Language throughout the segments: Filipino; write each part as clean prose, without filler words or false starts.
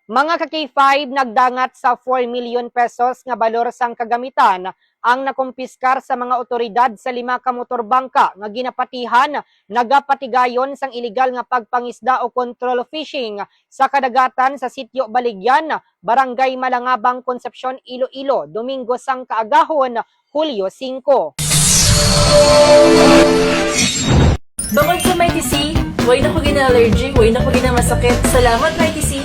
Mga ka-K5 nagdangat sa 4 million pesos nga balor sang kagamitan ang nakumpiskar sa mga otoridad sa 5 ka motorbangka nga ginapatihan nagapatigayon sang iligal nga pagpangisda o control fishing sa kadagatan sa sitio Baligyan, Barangay Malangabang, Concepcion, Iloilo, Domingo sang kaagahon, Hulyo 5. Bukod sa Mighty C, way na ko gina-allergy, way na ko gina-masakit. Salamat, Mighty C!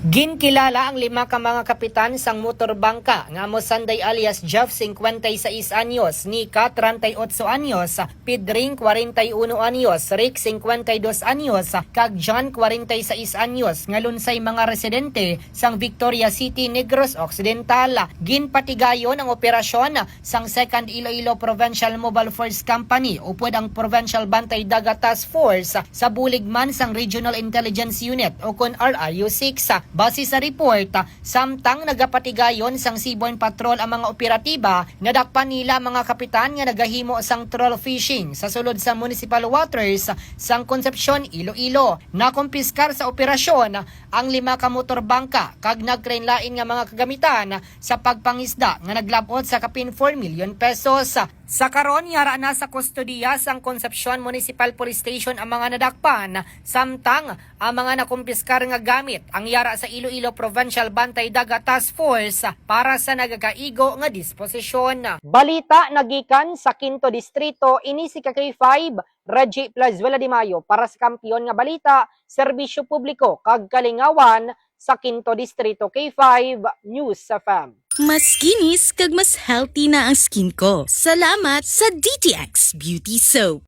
Ginkilala ang 5 ka mga kapitan sang motorbangka nga Mosanday alias Jeff 56 anyos, Nika 38 anyos, Pedring 41 anyos, Rick 52 anyos, kag John 46 anyos nga lunsay mga residente sang Victoria City, Negros Occidental. Ginpatigayon ang operasyon sang 2nd Iloilo Provincial Mobile Force Company upod ang Provincial Bantay Dagat Task Force sa buligman sang Regional Intelligence Unit o kun RRU-6. Base sa report, samtang nagapatigayon sang Seaborne Patrol ang mga operatiba, nadakpan nila mga kapitan nga nagahimo sang troll fishing sa sulod sa municipal waters sang Concepcion, Iloilo. Nakumpiskar sa operasyon ang 5 ka motorbangka kag nagtrainlain nga mga kagamitan sa pagpangisda nga naglabot sa kapin 4 million pesos. Sa karon yara na sa kustodiya sang Concepcion Municipal Police Station ang mga nadakpan, samtang ang mga nakumpiskar nga gamit ang yara sa Iloilo Provincial Bantay Dagat Task Force para sa nagakaigo nga disposisyon. Balita nagikan sa 5th Distrito, ini si K5, Reggie Plazuela de Mayo para sa kampiyon nga balita, serbisyo publiko kag kalingawan sa 5th Distrito, K5 News FM. Mas kinis kag mas healthy na ang skin ko. Salamat sa DTX Beauty Soap.